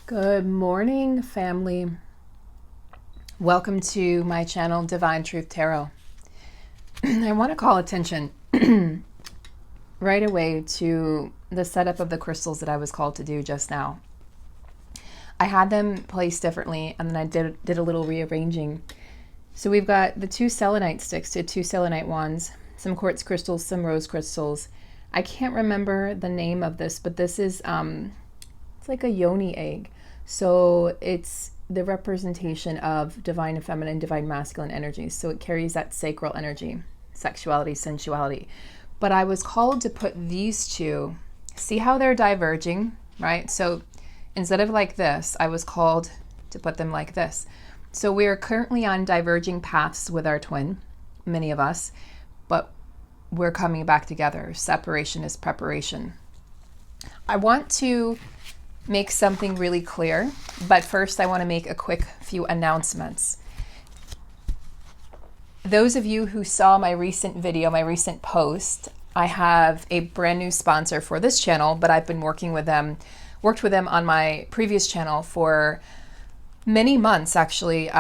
Good morning, family. Welcome to my channel, Divine Truth Tarot. I want to call attention right away to the setup of the crystals that I was called to do just now. I had them placed differently, and then I did a little rearranging. So we've got the 2 selenite sticks to 2 selenite wands, some quartz crystals, some rose crystals. I can't remember the name of this, but this is it's like a yoni egg. So it's the representation of divine and feminine, divine masculine energies. So it carries that sacral energy, sexuality, sensuality. But I was called to put these two, see how they're diverging, right? So instead of like this, I was called to put them like this. So we are currently on diverging paths with our twin, many of us, but we're coming back together. Separation is preparation. I want to make something really clear, but first I want to make a quick few announcements. Those of you who saw my recent video, my recent post, I have a brand new sponsor for this channel, but I've been worked with them on my previous channel for many months, actually,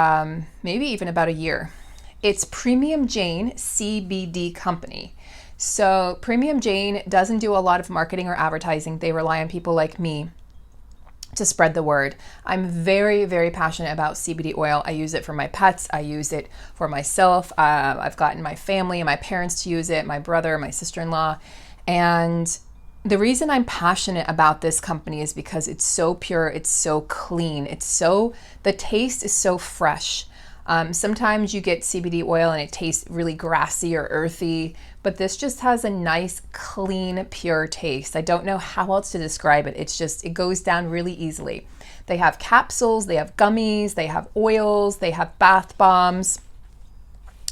maybe even about a year. It's Premium Jane CBD Company. So Premium Jane doesn't do a lot of marketing or advertising. They rely on people like me to spread the word. I'm very, very passionate about CBD oil. I use it for my pets. I use it for myself. I've gotten my family and my parents to use it, my brother, my sister-in-law. And the reason I'm passionate about this company is because it's so pure, it's so clean, the taste is so fresh. Sometimes you get CBD oil and it tastes really grassy or earthy, but this just has a nice, clean, pure taste. I don't know how else to describe it. It goes down really easily. They have capsules, they have gummies, they have oils, they have bath bombs.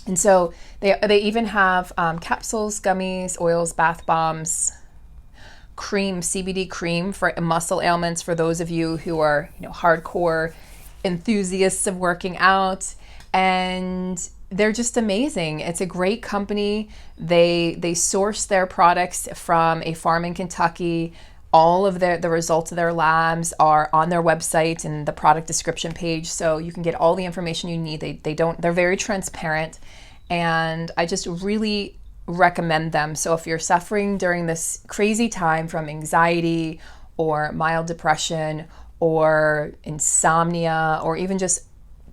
And so they even have capsules, gummies, oils, bath bombs, cream, CBD cream for muscle ailments, for those of you who are, hardcore enthusiasts of working out. And they're just amazing. It's a great company. They source their products from a farm in Kentucky. All of the results of their labs are on their website and the product description page, so you can get all the information you need. They're very transparent, and I just really recommend them. So if you're suffering during this crazy time from anxiety or mild depression or insomnia or even just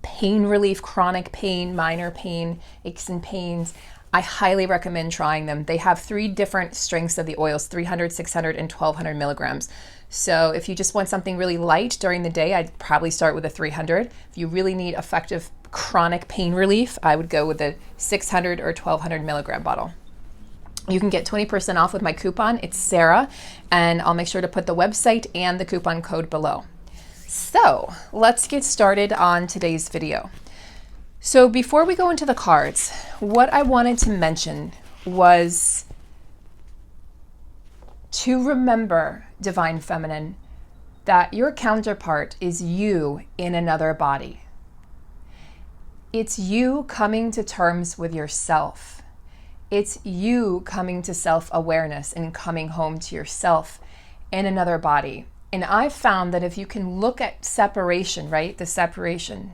pain relief, chronic pain, minor pain, aches and pains, I highly recommend trying them. They have 3 different strengths of the oils, 300, 600, and 1200 milligrams. So if you just want something really light during the day, I'd probably start with a 300. If you really need effective chronic pain relief, I would go with a 600 or 1200 milligram bottle. You can get 20% off with my coupon. It's Sarah, and I'll make sure to put the website and the coupon code below. So let's get started on today's video. So before we go into the cards, what I wanted to mention was to remember, Divine Feminine, that your counterpart is you in another body. It's you coming to terms with yourself. It's you coming to self-awareness and coming home to yourself in another body. And I've found that if you can look at separation, right? The separation,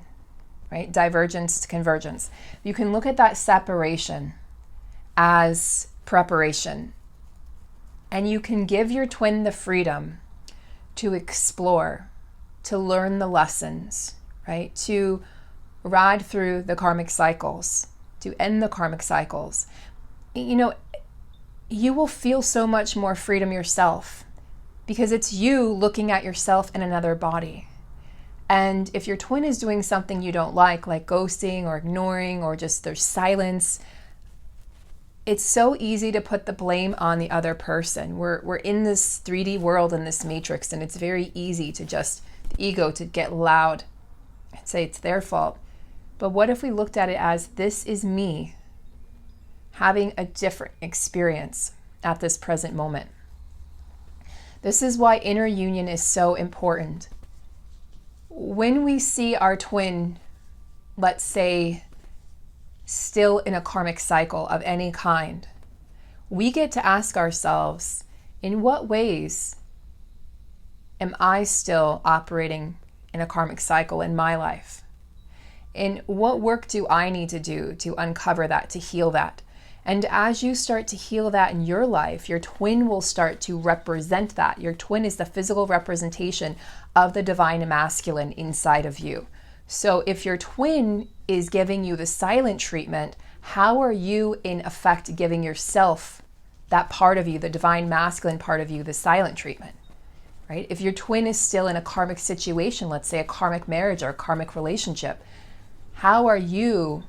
right? Divergence to convergence. You can look at that separation as preparation. And you can give your twin the freedom to explore, to learn the lessons, right? To ride through the karmic cycles, to end the karmic cycles. You will feel so much more freedom yourself, because it's you looking at yourself in another body. And if your twin is doing something you don't like ghosting or ignoring or just there's silence, it's so easy to put the blame on the other person. We're in this 3D world, in this matrix, and it's very easy to just, the ego, to get loud and say it's their fault. But what if we looked at it as, this is me having a different experience at this present moment? This is why inner union is so important. When we see our twin, let's say, still in a karmic cycle of any kind, we get to ask ourselves, in what ways am I still operating in a karmic cycle in my life? And what work do I need to do to uncover that, to heal that? And as you start to heal that in your life, your twin will start to represent that. Your twin is the physical representation of the divine masculine inside of you. So if your twin is giving you the silent treatment, how are you in effect giving yourself that part of you, the divine masculine part of you, the silent treatment? Right? If your twin is still in a karmic situation, let's say a karmic marriage or a karmic relationship, how are you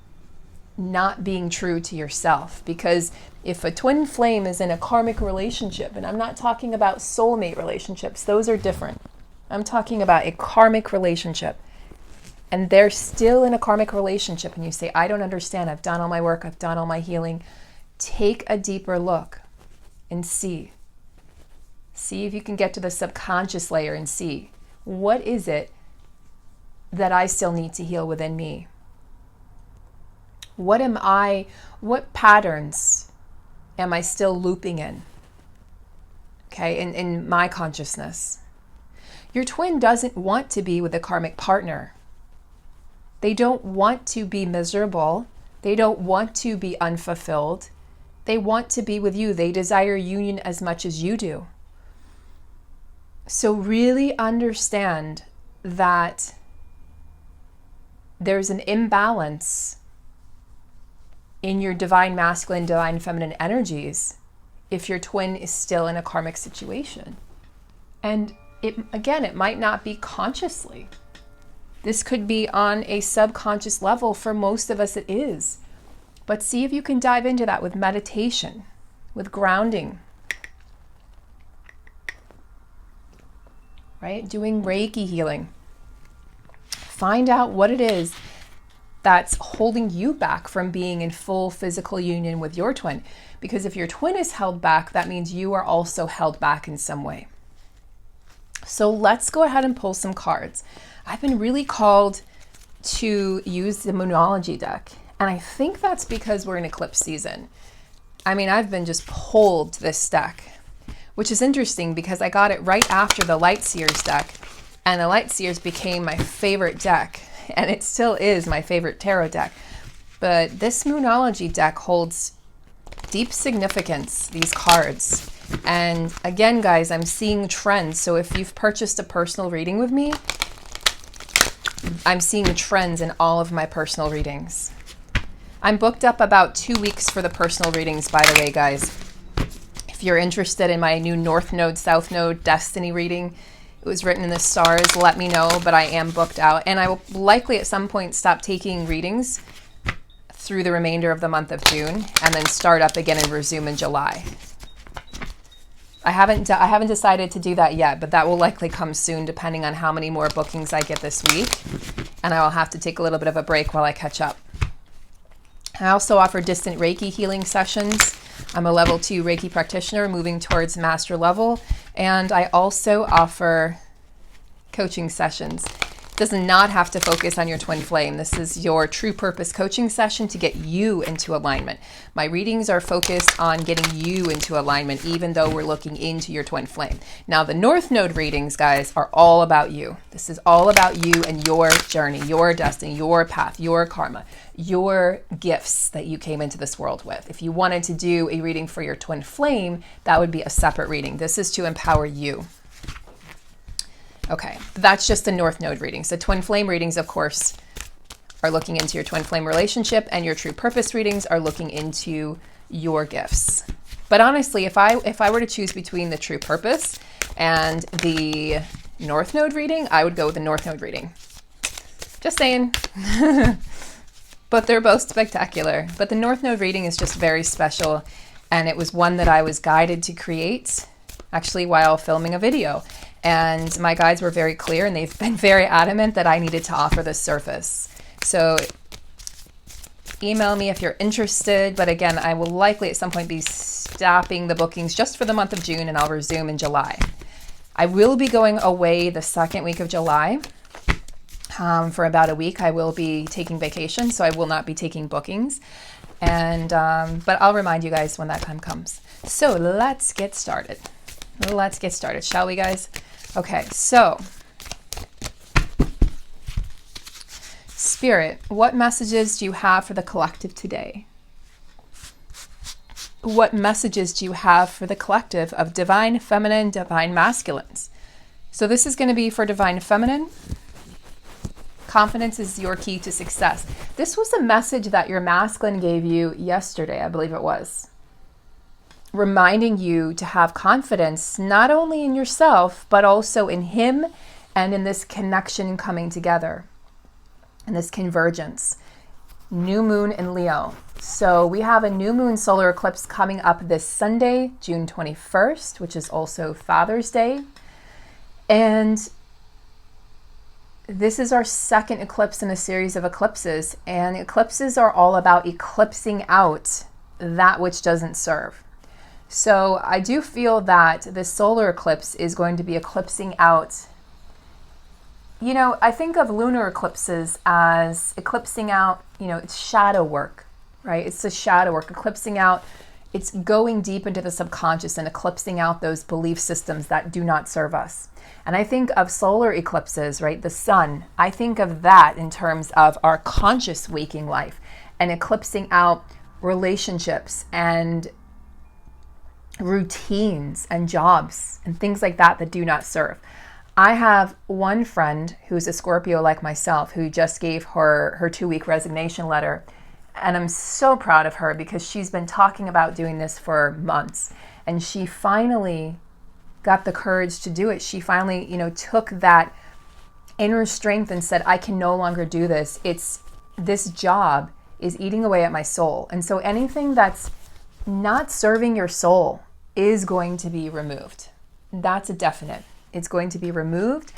not being true to yourself? Because if a twin flame is in a karmic relationship, and I'm not talking about soulmate relationships, those are different. I'm talking about a karmic relationship, and they're still in a karmic relationship, and you say, I don't understand, I've done all my work, I've done all my healing. Take a deeper look and see. See if you can get to the subconscious layer and see, what is it that I still need to heal within me? What patterns am I still looping in? Okay, in my consciousness. Your twin doesn't want to be with a karmic partner. They don't want to be miserable. They don't want to be unfulfilled. They want to be with you. They desire union as much as you do. So really understand that there's an imbalance in your divine masculine, divine feminine energies if your twin is still in a karmic situation. And it might not be consciously. This could be on a subconscious level. For most of us it is. But see if you can dive into that with meditation, with grounding, right? Doing Reiki healing. Find out what it is that's holding you back from being in full physical union with your twin. Because if your twin is held back, that means you are also held back in some way. So let's go ahead and pull some cards. I've been really called to use the Moonology deck. And I think that's because we're in eclipse season. I mean, I've been just pulled to this deck, which is interesting because I got it right after the Light Seers deck. And the Light Seers became my favorite deck. And it still is my favorite tarot deck. But this Moonology deck holds deep significance, these cards. And again, guys, I'm seeing trends. So if you've purchased a personal reading with me, I'm seeing trends in all of my personal readings. I'm booked up about 2 weeks for the personal readings, by the way, guys. If you're interested in my new North Node, South Node Destiny reading, it was written in the stars, let me know, but I am booked out. And I will likely at some point stop taking readings through the remainder of the month of June and then start up again and resume in July. I haven't decided to do that yet, but that will likely come soon depending on how many more bookings I get this week. And I will have to take a little bit of a break while I catch up. I also offer distant Reiki healing sessions. I'm a level 2 Reiki practitioner moving towards master level. And I also offer coaching sessions. It does not have to focus on your twin flame. This is your true purpose coaching session to get you into alignment. My readings are focused on getting you into alignment, even though we're looking into your twin flame. Now, the North Node readings, guys, are all about you. This is all about you and your journey, your destiny, your path, your karma, your gifts that you came into this world with. If you wanted to do a reading for your twin flame, that would be a separate reading. This is to empower you. Okay, that's just the North Node readings. The twin flame readings, of course, are looking into your twin flame relationship, and your true purpose readings are looking into your gifts. But honestly, if I were to choose between the true purpose and the North Node reading, I would go with the North Node reading. Just saying. But they're both spectacular. But the North Node reading is just very special, and it was one that I was guided to create, actually, while filming a video. And my guides were very clear, and they've been very adamant that I needed to offer this service. So email me if you're interested. But again, I will likely at some point be stopping the bookings just for the month of June, and I'll resume in July. I will be going away the second week of July for about a week. I will be taking vacation, so I will not be taking bookings. And but I'll remind you guys when that time comes. So let's get started. Let's get started, shall we, guys? Okay, so Spirit, what messages do you have for the collective today? What messages do you have for the collective of divine feminine, divine masculines? So this is going to be for divine feminine. Confidence is your key to success. This was a message that your masculine gave you yesterday, I believe it was. Reminding you to have confidence, not only in yourself, but also in him and in this connection coming together and this convergence. New moon in Leo. So we have a new moon solar eclipse coming up this Sunday, June 21st, which is also Father's Day. And this is our second eclipse in a series of eclipses. And eclipses are all about eclipsing out that which doesn't serve. So I do feel that this solar eclipse is going to be eclipsing out. You know, I think of lunar eclipses as eclipsing out, it's shadow work, right? It's the shadow work, eclipsing out. It's going deep into the subconscious and eclipsing out those belief systems that do not serve us. And I think of solar eclipses, right? The sun. I think of that in terms of our conscious waking life and eclipsing out relationships and routines and jobs and things like that do not serve. I have one friend who's a Scorpio like myself who just gave her 2-week resignation letter. And I'm so proud of her because she's been talking about doing this for months. And she finally got the courage to do it. She finally, took that inner strength and said, I can no longer do this. This job is eating away at my soul. And so anything that's not serving your soul is going to be removed. That's a definite. It's going to be removed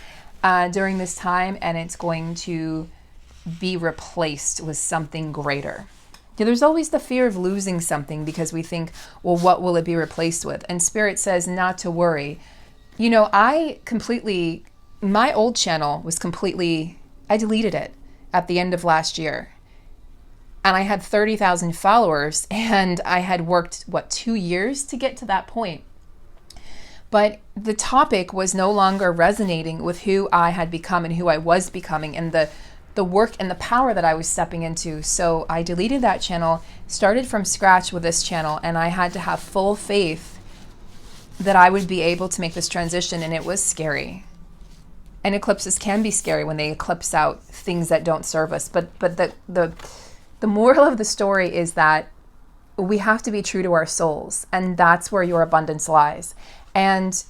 during this time, and it's going to be replaced with something greater. There's always the fear of losing something because we think, well, what will it be replaced with? And Spirit says not to worry. My old channel was I deleted it at the end of last year. And I had 30,000 followers, and I had worked, 2 years to get to that point. But the topic was no longer resonating with who I had become and who I was becoming and the work and the power that I was stepping into. So I deleted that channel, started from scratch with this channel, and I had to have full faith that I would be able to make this transition, and it was scary. And eclipses can be scary when they eclipse out things that don't serve us. But the moral of the story is that we have to be true to our souls, and that's where your abundance lies. And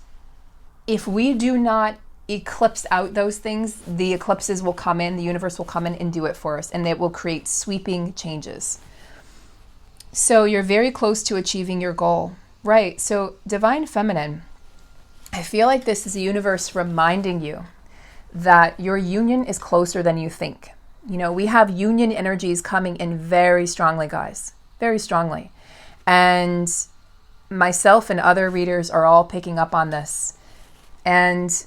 if we do not eclipse out those things, the eclipses will come in, the universe will come in and do it for us, and it will create sweeping changes. So you're very close to achieving your goal, right? So divine feminine, I feel like this is the universe reminding you that your union is closer than you think. We have union energies coming in very strongly, guys, very strongly. And myself and other readers are all picking up on this. And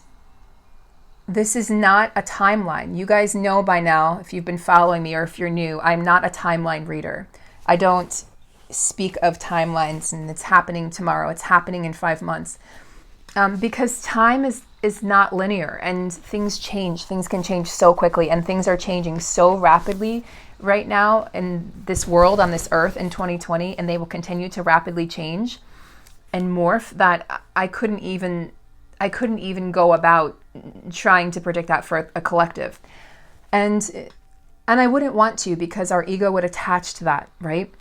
this is not a timeline. You guys know by now, if you've been following me or if you're new, I'm not a timeline reader. I don't speak of timelines and it's happening tomorrow, it's happening in 5 months. Because time is not linear and things change. Things can change so quickly, and things are changing so rapidly right now in this world, on this earth in 2020, and they will continue to rapidly change and morph that I couldn't even go about trying to predict that for a collective. And I wouldn't want to, because our ego would attach to that, right?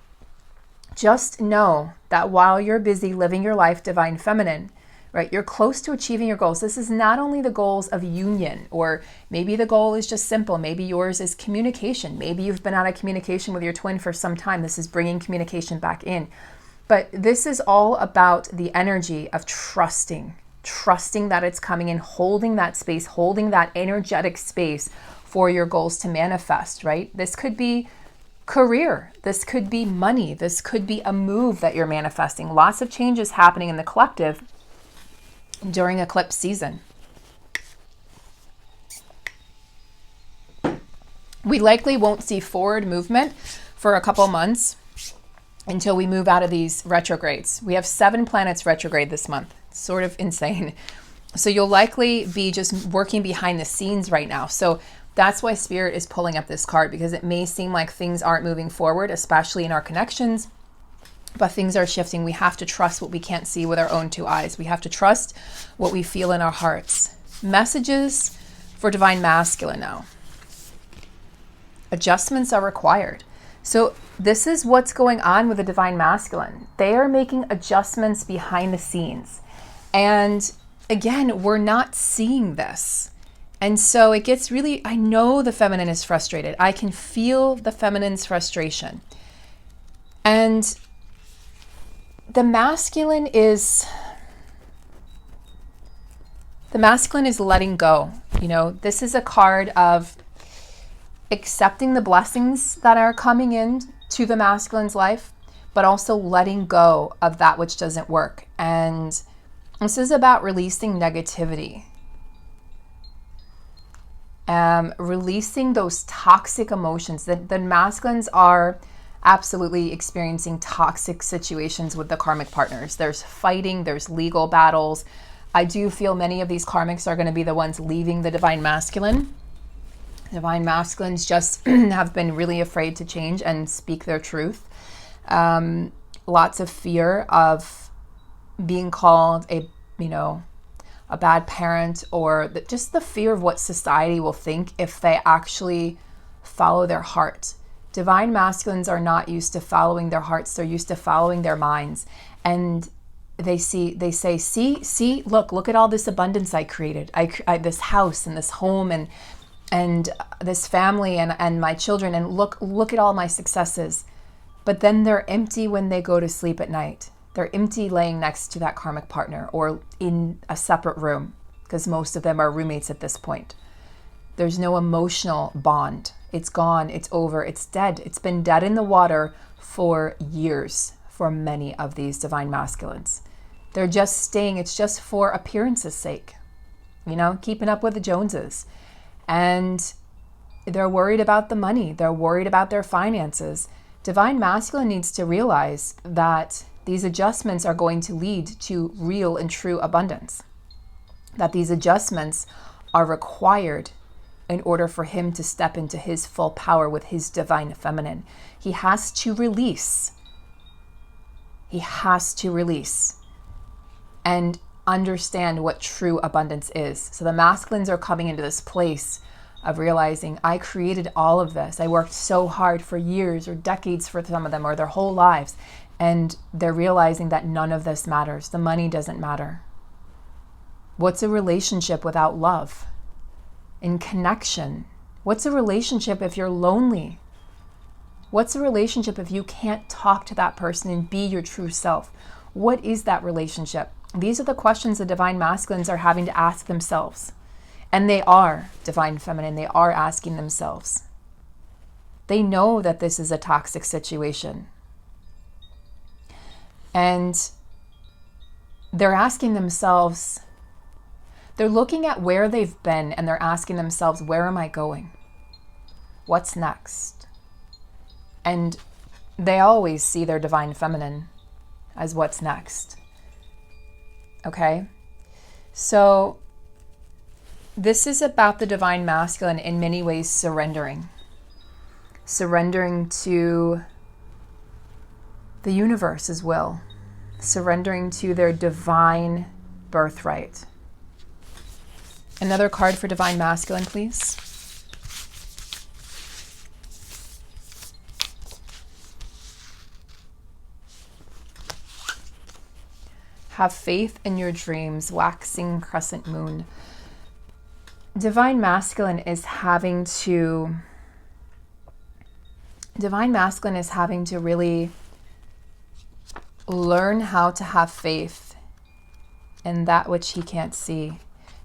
Just know that while you're busy living your life divine feminine, right, you're close to achieving your goals. This is not only the goals of union, or maybe the goal is just simple. Maybe yours is communication. Maybe you've been out of communication with your twin for some time. This is bringing communication back in. But this is all about the energy of trusting that it's coming in, holding that space, holding that energetic space for your goals to manifest, right? This could be career. This could be money. This could be a move that you're manifesting. Lots of changes happening in the collective during eclipse season. We likely won't see forward movement for a couple months until we move out of these retrogrades. We have 7 planets retrograde this month. It's sort of insane. So you'll likely be just working behind the scenes right now. So that's why Spirit is pulling up this card, because it may seem like things aren't moving forward, especially in our connections, but things are shifting. We have to trust what we can't see with our own two eyes. We have to trust what we feel in our hearts. Messages for Divine Masculine now. Adjustments are required. So this is what's going on with the Divine Masculine. They are making adjustments behind the scenes. And again, we're not seeing this. And so it gets really, I know the feminine is frustrated. I can feel the feminine's frustration. And the masculine is letting go. You know, this is a card of accepting the blessings that are coming in to the masculine's life, but also letting go of that which doesn't work. And this is about releasing negativity. Releasing those toxic emotions. The masculines are absolutely experiencing toxic situations with the karmic partners. There's fighting, there's legal battles. I do feel many of these karmics are going to be the ones leaving the Divine Masculine. Divine Masculines just have been really afraid to change and speak their truth. Lots of fear of being called a bad parent, or just the fear of what society will think if they actually follow their heart. Divine Masculines are not used to following their hearts. They're used to following their minds. And they say, see, look at all this abundance I created. I this house and this home and this family and my children, and look at all my successes. But then they're empty when they go to sleep at night. They're empty laying next to that karmic partner or in a separate room, because most of them are roommates at this point. There's no emotional bond. It's gone, it's over, it's dead. It's been dead in the water for years for many of these Divine Masculines. They're just staying, it's just for appearance's sake, keeping up with the Joneses. And they're worried about the money. They're worried about their finances. Divine Masculine needs to realize that these adjustments are going to lead to real and true abundance. That these adjustments are required in order for him to step into his full power with his divine feminine. He has to release. He has to release and understand what true abundance is. So the masculines are coming into this place of realizing, I created all of this. I worked so hard for years or decades for some of them, or their whole lives. And they're realizing that none of this matters. The money doesn't matter. What's a relationship without love and connection? What's a relationship if you're lonely? What's a relationship if you can't talk to that person and be your true self? What is that relationship? These are the questions the Divine Masculines are having to ask themselves. And they are Divine Feminine. They are asking themselves. They know that this is a toxic situation. And they're asking themselves, they're looking at where they've been and they're asking themselves, where am I going? What's next? And they always see their Divine Feminine as what's next. Okay? So this is about the Divine Masculine in many ways surrendering. Surrendering to the universe's will. Surrendering to their divine birthright. Another card for Divine Masculine, please. Have faith in your dreams, waxing crescent moon. Divine Masculine is having to really learn how to have faith in that which he can't see.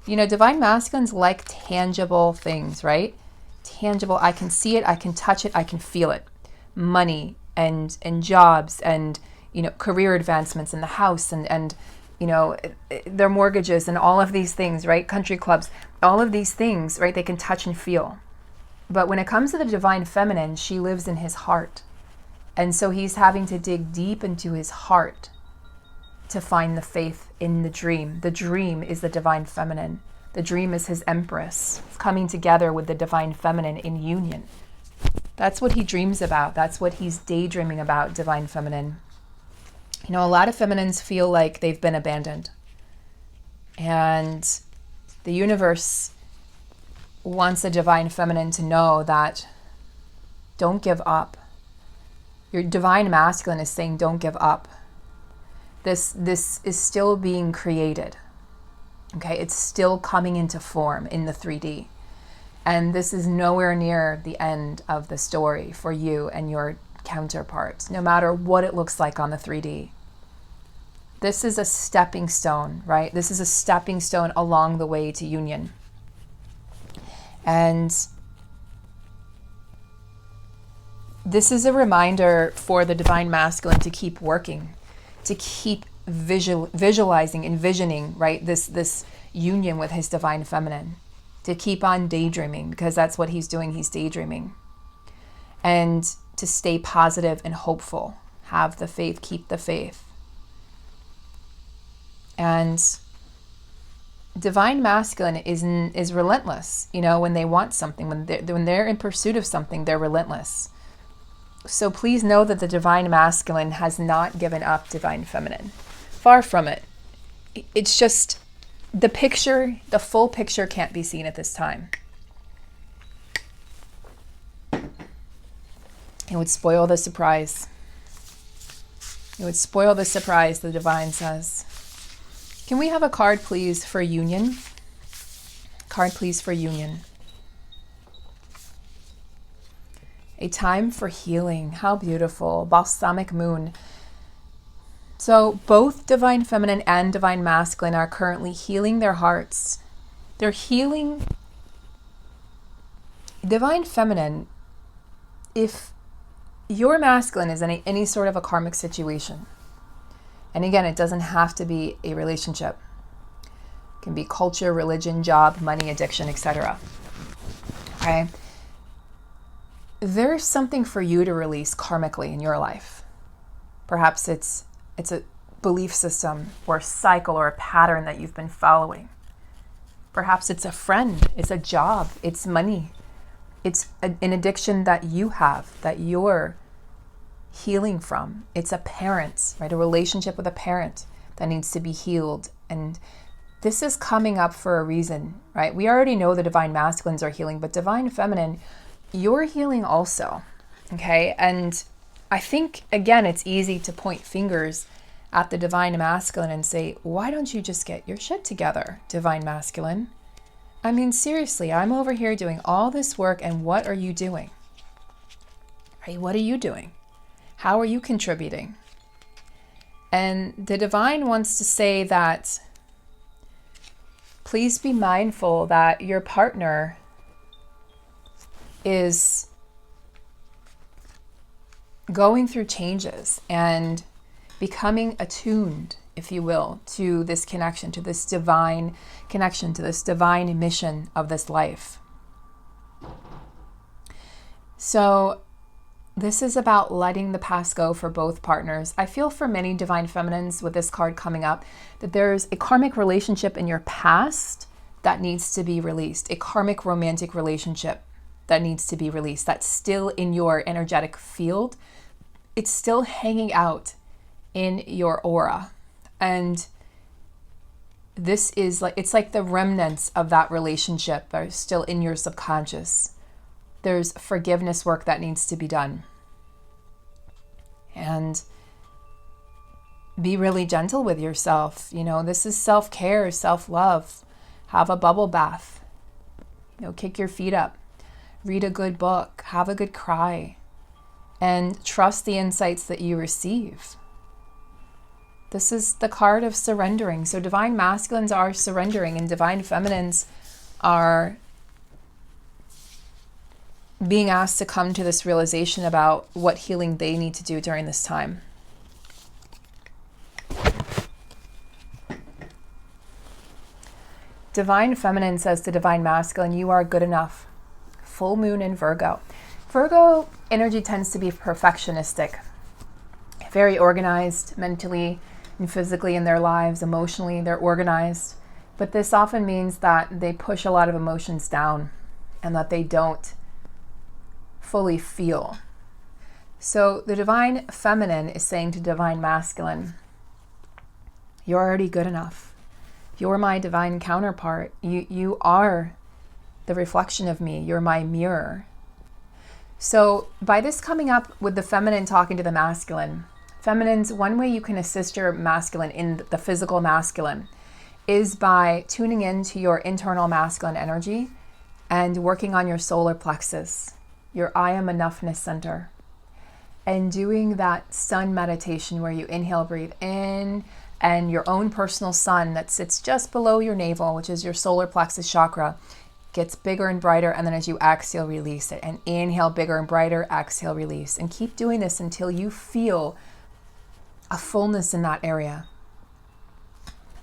Divine Masculines like tangible things, right? Tangible, I can see it, I can touch it, I can feel it. Money and jobs and career advancements in the house and their mortgages and all of these things, right? Country clubs, all of these things, right? They can touch and feel. But when it comes to the Divine Feminine, she lives in his heart. And so he's having to dig deep into his heart to find the faith in the dream. The dream is the divine feminine. The dream is his empress. It's coming together with the divine feminine in union. That's what he dreams about. That's what he's daydreaming about, divine feminine. You know, a lot of feminines feel like they've been abandoned. And the universe wants the divine feminine to know that don't give up. Your divine masculine is saying don't give up. This is still being created. Okay, it's still coming into form in the 3D. And this is nowhere near the end of the story for you and your counterparts, no matter what it looks like on the 3D. This is a stepping stone, right? This is a stepping stone along the way to union. And this is a reminder for the divine masculine to keep working, to keep visualizing, envisioning, right? This union with his divine feminine, to keep on daydreaming, because that's what he's doing. He's daydreaming. And to stay positive and hopeful. Have the faith, keep the faith. And divine masculine is relentless. You know, when they want something, when they're in pursuit of something, they're relentless. So please know that the divine masculine has not given up divine feminine. Far from it. It's just the picture, the full picture can't be seen at this time. It would spoil the surprise. It would spoil the surprise, the divine says. Can we have a card, please, for union? Card, please, for union. A time for healing. How beautiful. Balsamic moon. So both divine feminine and divine masculine are currently healing their hearts. They're healing. Divine feminine, if your masculine is in any sort of a karmic situation, and again, it doesn't have to be a relationship. It can be culture, religion, job, money, addiction, etc. Okay? There's something for you to release karmically in your life. Perhaps it's a belief system or a cycle or a pattern that you've been following. Perhaps it's a friend, it's a job, it's money. It's an addiction that you have, that you're healing from. It's a parent, right? A relationship with a parent that needs to be healed. And this is coming up for a reason, right? We already know the divine masculines are healing, but divine feminine, you're healing also, okay? And I think, again, it's easy to point fingers at the divine masculine and say, why don't you just get your shit together, divine masculine? I mean, seriously, I'm over here doing all this work, and what are you doing? Right? What are you doing? How are you contributing? And the divine wants to say that please be mindful that your partner is going through changes and becoming attuned, if you will, to this connection, to this divine connection, to this divine mission of this life. So this is about letting the past go for both partners. I feel for many divine feminines with this card coming up that there's a karmic relationship in your past that needs to be released, a karmic romantic relationship that needs to be released, that's still in your energetic field. It's still hanging out in your aura. And this is like, it's like the remnants of that relationship are still in your subconscious. There's forgiveness work that needs to be done. And be really gentle with yourself. You know, this is self-care, self-love. Have a bubble bath. You know, kick your feet up. Read a good book. Have a good cry. And trust the insights that you receive. This is the card of surrendering. So divine masculines are surrendering and divine feminines are being asked to come to this realization about what healing they need to do during this time. Divine feminine says to divine masculine, you are good enough. Full moon in Virgo. Virgo energy tends to be perfectionistic, very organized mentally, and physically in their lives, emotionally, they're organized. But this often means that they push a lot of emotions down and that they don't fully feel. So the divine feminine is saying to divine masculine, you're already good enough. You're my divine counterpart. You are the reflection of me. You're my mirror. So by this coming up with the feminine talking to the masculine, feminines, one way you can assist your masculine in the physical masculine is by tuning into your internal masculine energy and working on your solar plexus, your I am enoughness center, and doing that sun meditation where you inhale, breathe in, and your own personal sun that sits just below your navel, which is your solar plexus chakra, gets bigger and brighter. And then as you exhale, release it, and inhale bigger and brighter, exhale, release, and keep doing this until you feel a fullness in that area.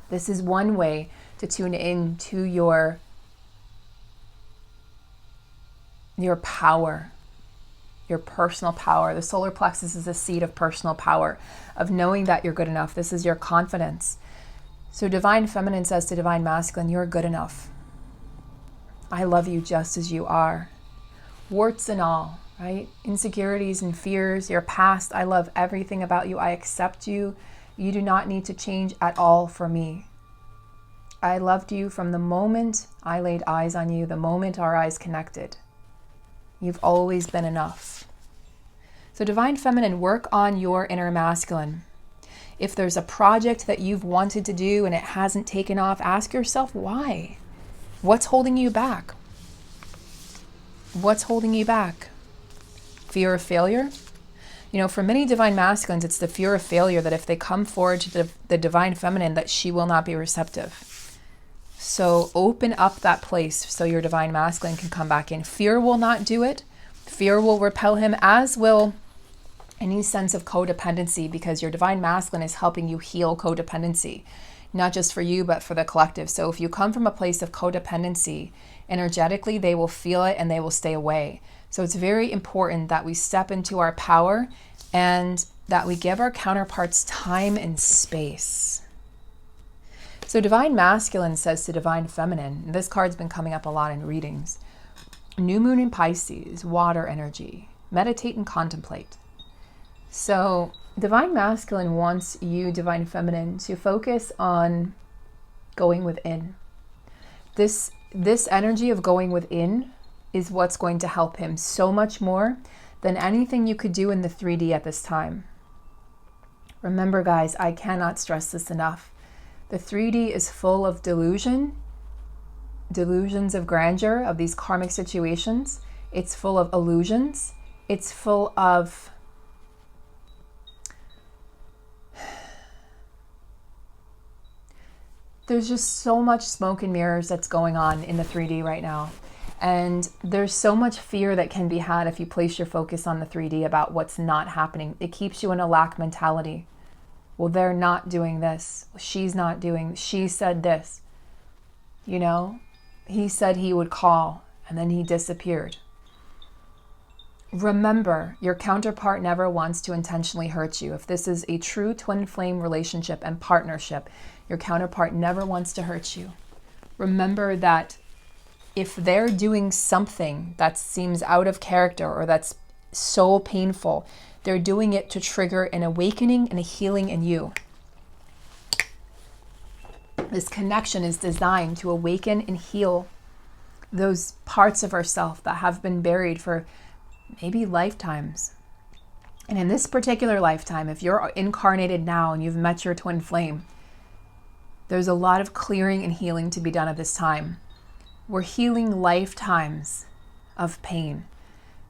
This is one way to tune in to your power, your personal power. The solar plexus is a seat of personal power, of knowing that you're good enough. This is your confidence. So divine feminine says to divine masculine, you're good enough. I love you just as you are. Warts and all, right? Insecurities and fears, your past. I love everything about you. I accept you. You do not need to change at all for me. I loved you from the moment I laid eyes on you, the moment our eyes connected. You've always been enough. So divine feminine, work on your inner masculine. If there's a project that you've wanted to do and it hasn't taken off, ask yourself why. What's holding you back? What's holding you back? Fear of failure? You know, for many divine masculines, it's the fear of failure that if they come forward to the divine feminine, that she will not be receptive. So open up that place so your divine masculine can come back in. Fear will not do it. Fear will repel him, as will any sense of codependency, because your divine masculine is helping you heal codependency, not just for you, but for the collective. So if you come from a place of codependency, energetically, they will feel it and they will stay away. So it's very important that we step into our power and that we give our counterparts time and space. So divine masculine says to divine feminine, and this card's been coming up a lot in readings, new moon in Pisces, water energy, meditate and contemplate. So divine masculine wants you, divine feminine, to focus on going within. This energy of going within is what's going to help him so much more than anything you could do in the 3D at this time. Remember, guys, I cannot stress this enough. The 3D is full of delusions of grandeur, of these karmic situations. It's full of illusions. It's full of there's just so much smoke and mirrors that's going on in the 3D right now. And there's so much fear that can be had if you place your focus on the 3D about what's not happening. It keeps you in a lack mentality. Well, they're not doing this. She's not doing, she said this. You know, he said he would call and then he disappeared. Remember, your counterpart never wants to intentionally hurt you. If this is a true twin flame relationship and partnership, your counterpart never wants to hurt you. Remember that if they're doing something that seems out of character or that's so painful, they're doing it to trigger an awakening and a healing in you. This connection is designed to awaken and heal those parts of ourselves that have been buried for maybe lifetimes. And in this particular lifetime, if you're incarnated now and you've met your twin flame, there's a lot of clearing and healing to be done at this time. We're healing lifetimes of pain.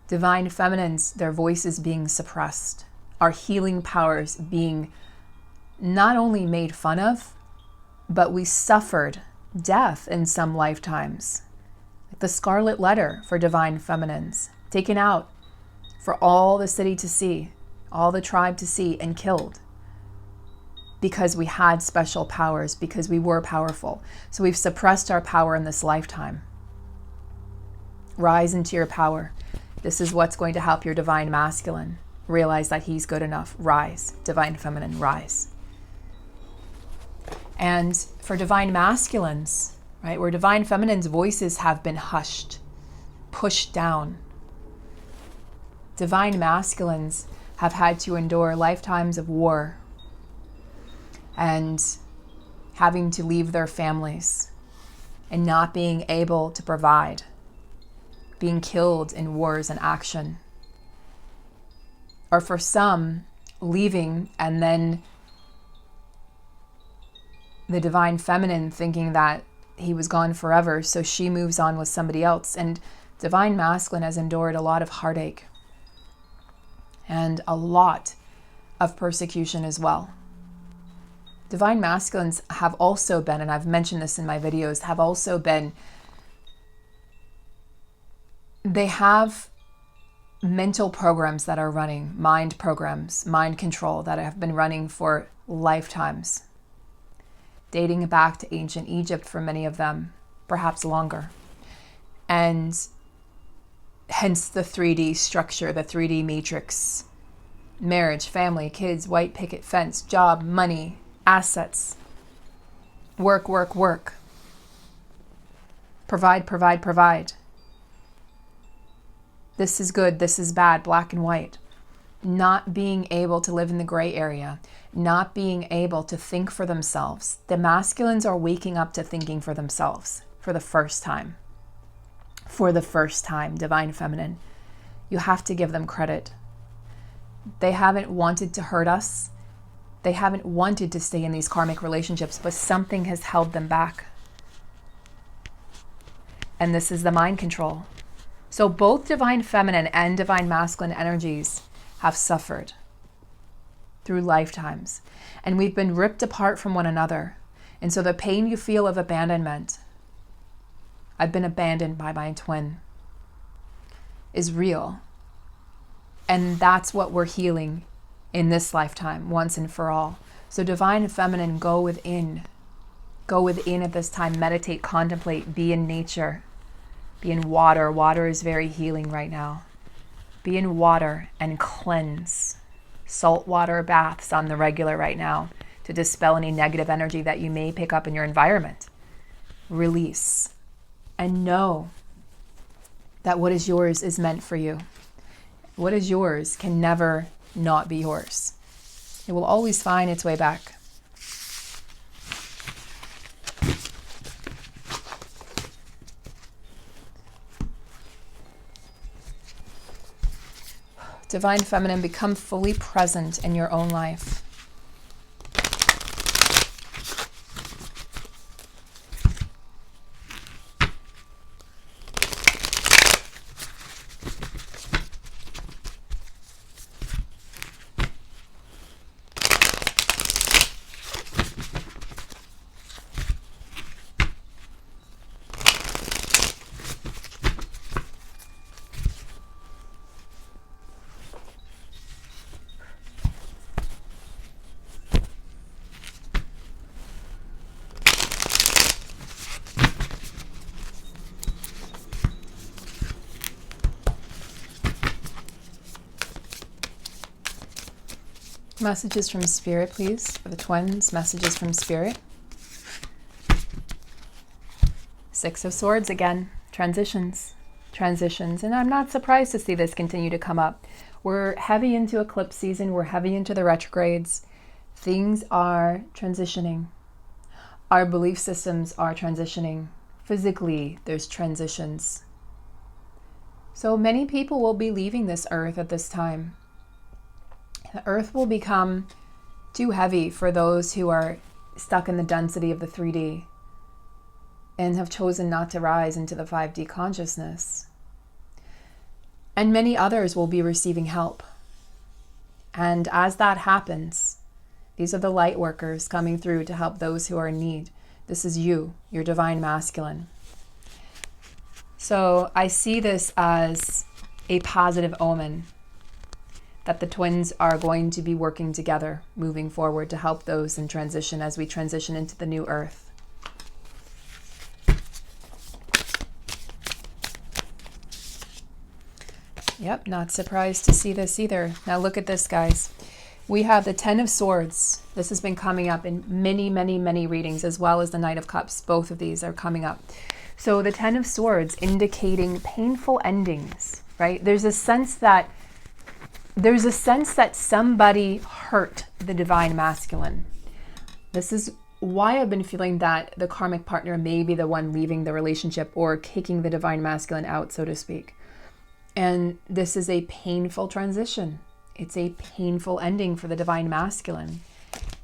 Divine feminines, their voices being suppressed, our healing powers being not only made fun of, but we suffered death in some lifetimes. Like the scarlet letter for divine feminines, taken out for all the city to see, all the tribe to see, and killed because we had special powers, because we were powerful. So we've suppressed our power in this lifetime. Rise into your power. This is what's going to help your divine masculine realize that he's good enough. Rise, divine feminine, rise. And for divine masculines, right, where divine feminine's voices have been hushed, pushed down, divine masculines have had to endure lifetimes of war and having to leave their families and not being able to provide, being killed in wars and action. Or for some, leaving and then the divine feminine thinking that he was gone forever, so she moves on with somebody else. And divine masculine has endured a lot of heartache and a lot of persecution as well. Divine masculines have also been, and I've mentioned this in my videos, have also been, they have mental programs that are running, mind programs, mind control that have been running for lifetimes, dating back to ancient Egypt for many of them, perhaps longer. And hence the 3D structure, the 3D matrix: marriage, family, kids, white picket fence, job, money, assets, work, work, work, provide, provide, provide. This is good, this is bad, black and white. Not being able to live in the gray area, not being able to think for themselves. The masculines are waking up to thinking for themselves for the first time. For the first time, divine feminine. You have to give them credit. They haven't wanted to hurt us. They haven't wanted to stay in these karmic relationships, but something has held them back. And this is the mind control. So both divine feminine and divine masculine energies have suffered through lifetimes. And we've been ripped apart from one another. And so the pain you feel of abandonment, I've been abandoned by my twin, is real. And that's what we're healing in this lifetime, once and for all. So divine feminine, go within. Go within at this time. Meditate, contemplate, be in nature. Be in water. Water is very healing right now. Be in water and cleanse. Salt water baths on the regular right now to dispel any negative energy that you may pick up in your environment. Release. And know that what is yours is meant for you. What is yours can never not be yours. It will always find its way back. Divine feminine, become fully present in your own life. Messages from Spirit, please, for the twins. Messages from Spirit. Six of Swords again. Transitions. Transitions. And I'm not surprised to see this continue to come up. We're heavy into eclipse season. We're heavy into the retrogrades. Things are transitioning. Our belief systems are transitioning. Physically, there's transitions. So many people will be leaving this earth at this time. The earth will become too heavy for those who are stuck in the density of the 3D and have chosen not to rise into the 5D consciousness. And many others will be receiving help. And as that happens, these are the light workers coming through to help those who are in need. This is you, your divine masculine. So I see this as a positive omen, that the twins are going to be working together moving forward to help those in transition as we transition into the new earth. Yep, not surprised to see this either. Now look at this, guys. We have the Ten of Swords. This has been coming up in many, many, many readings, as well as the Knight of Cups. Both of these are coming up. So the Ten of Swords indicating painful endings, right? There's a sense that somebody hurt the divine masculine. This is why I've been feeling that the karmic partner may be the one leaving the relationship or kicking the divine masculine out, so to speak. And this is a painful transition. It's a painful ending for the divine masculine.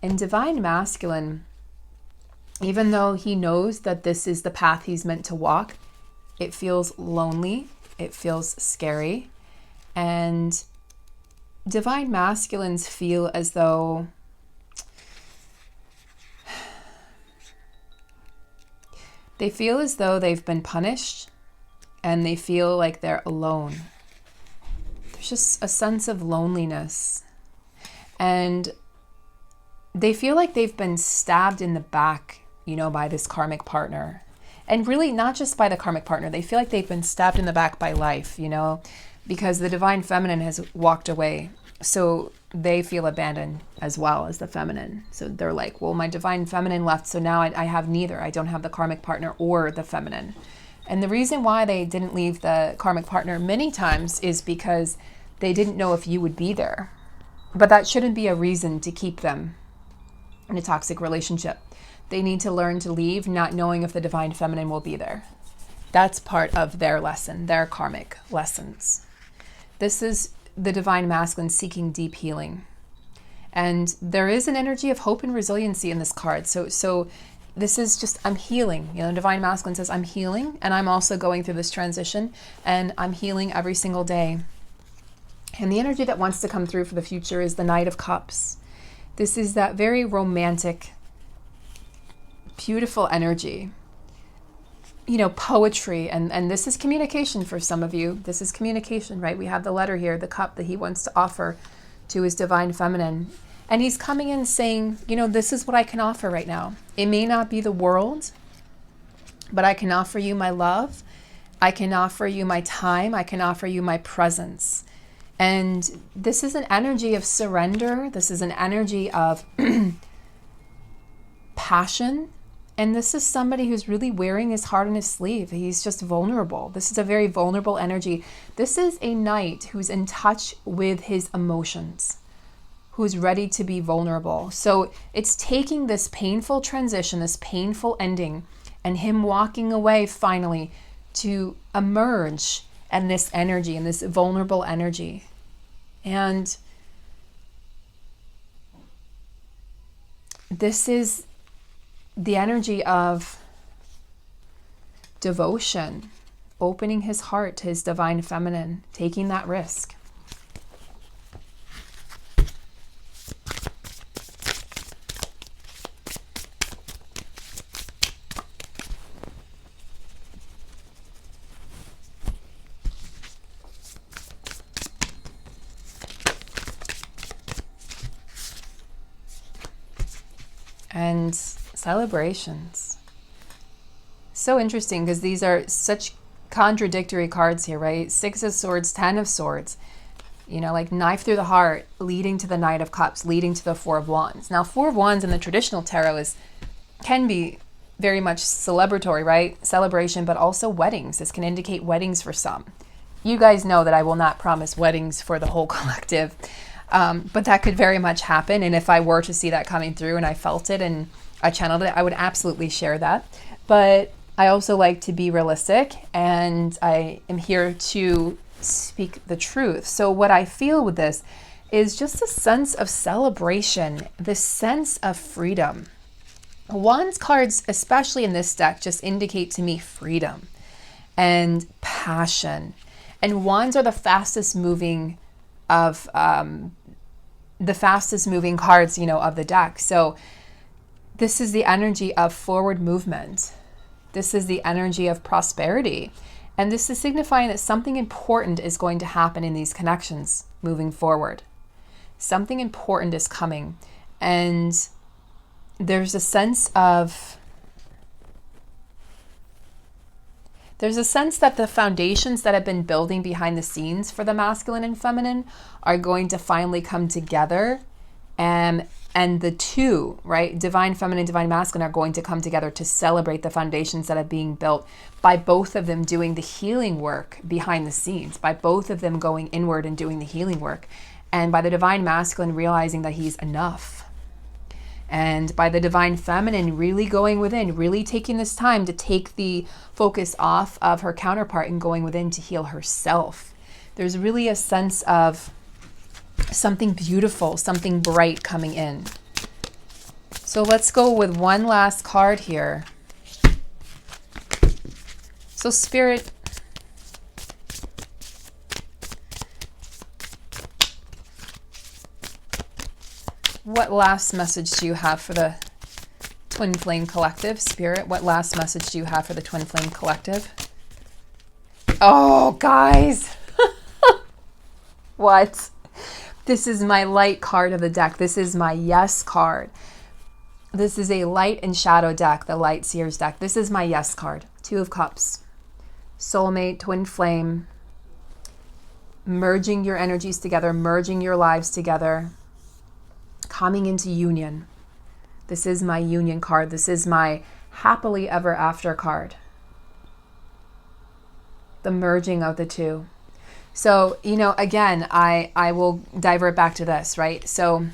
And divine masculine, even though he knows that this is the path he's meant to walk, it feels lonely, it feels scary. And divine masculines feel as though they've been punished, and they feel like they're alone. There's just a sense of loneliness. And they feel like they've been stabbed in the back, by this karmic partner. And really not just by the karmic partner. They feel like they've been stabbed in the back by life, because the divine feminine has walked away. So they feel abandoned as well as the feminine. So they're like, well, my divine feminine left, so now I have neither. I don't have the karmic partner or the feminine. And the reason why they didn't leave the karmic partner many times is because they didn't know if you would be there. But that shouldn't be a reason to keep them in a toxic relationship. They need to learn to leave not knowing if the divine feminine will be there. That's part of their lesson, their karmic lessons. This is the divine masculine seeking deep healing. And there is an energy of hope and resiliency in this card. So this is just, I'm healing. Divine masculine says, I'm healing, and I'm also going through this transition, and I'm healing every single day. And the energy that wants to come through for the future is the Knight of Cups. This is that very romantic, beautiful energy. Poetry, and this is communication for some of you. This is communication, right? We have the letter here, the cup that he wants to offer to his divine feminine. And he's coming in saying, this is what I can offer right now. It may not be the world, but I can offer you my love. I can offer you my time. I can offer you my presence. And this is an energy of surrender. This is an energy of passion. And this is somebody who's really wearing his heart on his sleeve. He's just vulnerable. This is a very vulnerable energy. This is a knight who's in touch with his emotions, who's ready to be vulnerable. So it's taking this painful transition, this painful ending, and him walking away finally to emerge in this energy, in this vulnerable energy. And this is the energy of devotion, opening his heart to his divine feminine, taking that risk. And celebrations. So interesting because these are such contradictory cards here, right? Six of Swords, Ten of Swords, like knife through the heart, leading to the Knight of Cups, leading to the Four of Wands. Now, Four of Wands in the traditional tarot can be very much celebratory, right? Celebration, but also weddings. This can indicate weddings for some. You guys know that I will not promise weddings for the whole collective. But that could very much happen. And if I were to see that coming through and I felt it and I channeled it, I would absolutely share that. But I also like to be realistic, and I am here to speak the truth. So what I feel with this is just a sense of celebration, this sense of freedom. Wands cards, especially in this deck, just indicate to me freedom and passion. And wands are the fastest moving cards, of the deck. So this is the energy of forward movement. This is the energy of prosperity. And this is signifying that something important is going to happen in these connections moving forward. Something important is coming. And there's a sense that the foundations that have been building behind the scenes for the masculine and feminine are going to finally come together And the two, right, divine feminine, divine masculine, are going to come together to celebrate the foundations that are being built by both of them doing the healing work behind the scenes, by both of them going inward and doing the healing work, and by the divine masculine realizing that he's enough. And by the divine feminine really going within, really taking this time to take the focus off of her counterpart and going within to heal herself. There's really a sense of something beautiful, something bright coming in. So let's go with one last card here. So Spirit, what last message do you have for the Twin Flame Collective? Spirit, what last message do you have for the Twin Flame Collective? Oh, guys. What? This is my light card of the deck. This is my yes card. This is a light and shadow deck, the Light Seers deck. This is my yes card. Two of Cups. Soulmate, twin flame. Merging your energies together, merging your lives together. Coming into union. This is my union card. This is my happily ever after card. The merging of the two. So, you know, again, I will divert back to this, right? So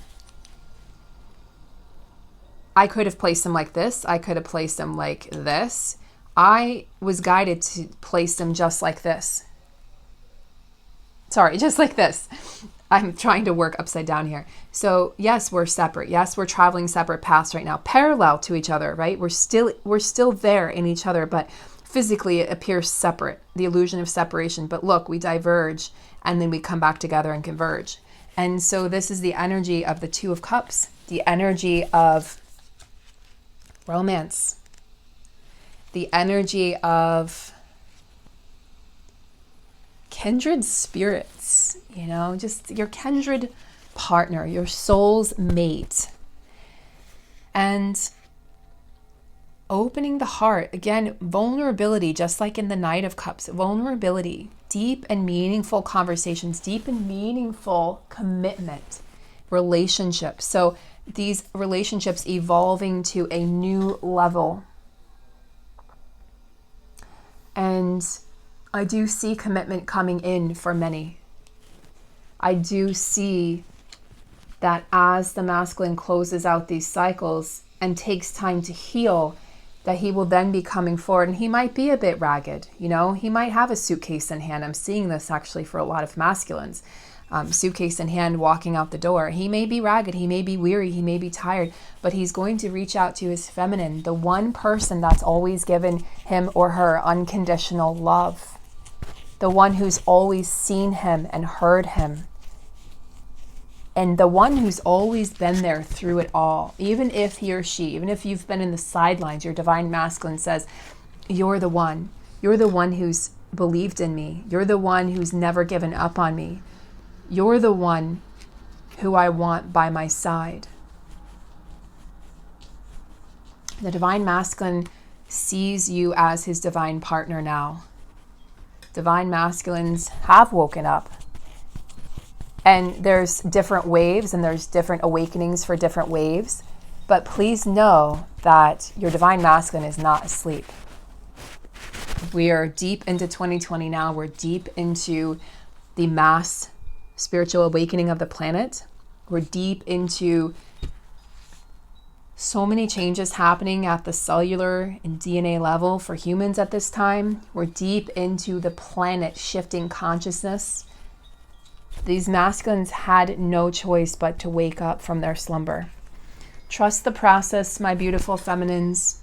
I could have placed them like this. I could have placed them like this. I was guided to place them just like this. Sorry, just like this. I'm trying to work upside down here. So yes, we're separate. Yes, we're traveling separate paths right now, parallel to each other, right? We're still there in each other, but physically it appears separate, the illusion of separation. But look, we diverge and then we come back together and converge. And so this is the energy of the Two of Cups, the energy of romance, the energy of kindred spirits, you know, just your kindred partner, your soul's mate. And opening the heart, again, vulnerability, just like in the Knight of Cups, vulnerability, deep and meaningful conversations, deep and meaningful commitment, relationships. So these relationships evolving to a new level. And I do see commitment coming in for many. I do see that as the masculine closes out these cycles and takes time to heal, that he will then be coming forward, and he might be a bit ragged, you know, he might have a suitcase in hand. I'm seeing this actually for a lot of masculines, suitcase in hand, walking out the door. He may be ragged, he may be weary, he may be tired, but he's going to reach out to his feminine, the one person that's always given him or her unconditional love, the one who's always seen him and heard him, and the one who's always been there through it all. Even if he or she, even if you've been in the sidelines, your divine masculine says, you're the one. You're the one who's believed in me. You're the one who's never given up on me. You're the one who I want by my side. The divine masculine sees you as his divine partner now. Divine masculines have woken up. And there's different waves and there's different awakenings for different waves. But please know that your divine masculine is not asleep. We are deep into 2020 now. We're deep into the mass spiritual awakening of the planet. We're deep into so many changes happening at the cellular and DNA level for humans at this time. We're deep into the planet shifting consciousness. These masculines had no choice but to wake up from their slumber. Trust the process, my beautiful feminines.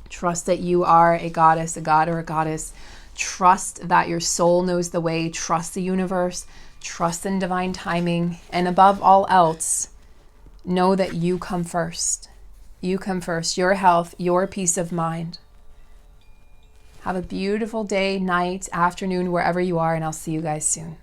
Trust that you are a goddess, a god, or a goddess. Trust that your soul knows the way. Trust the universe. Trust in divine timing. And above all else, know that you come first. You come first. Your health, your peace of mind. Have a beautiful day, night, afternoon, wherever you are, and I'll see you guys soon.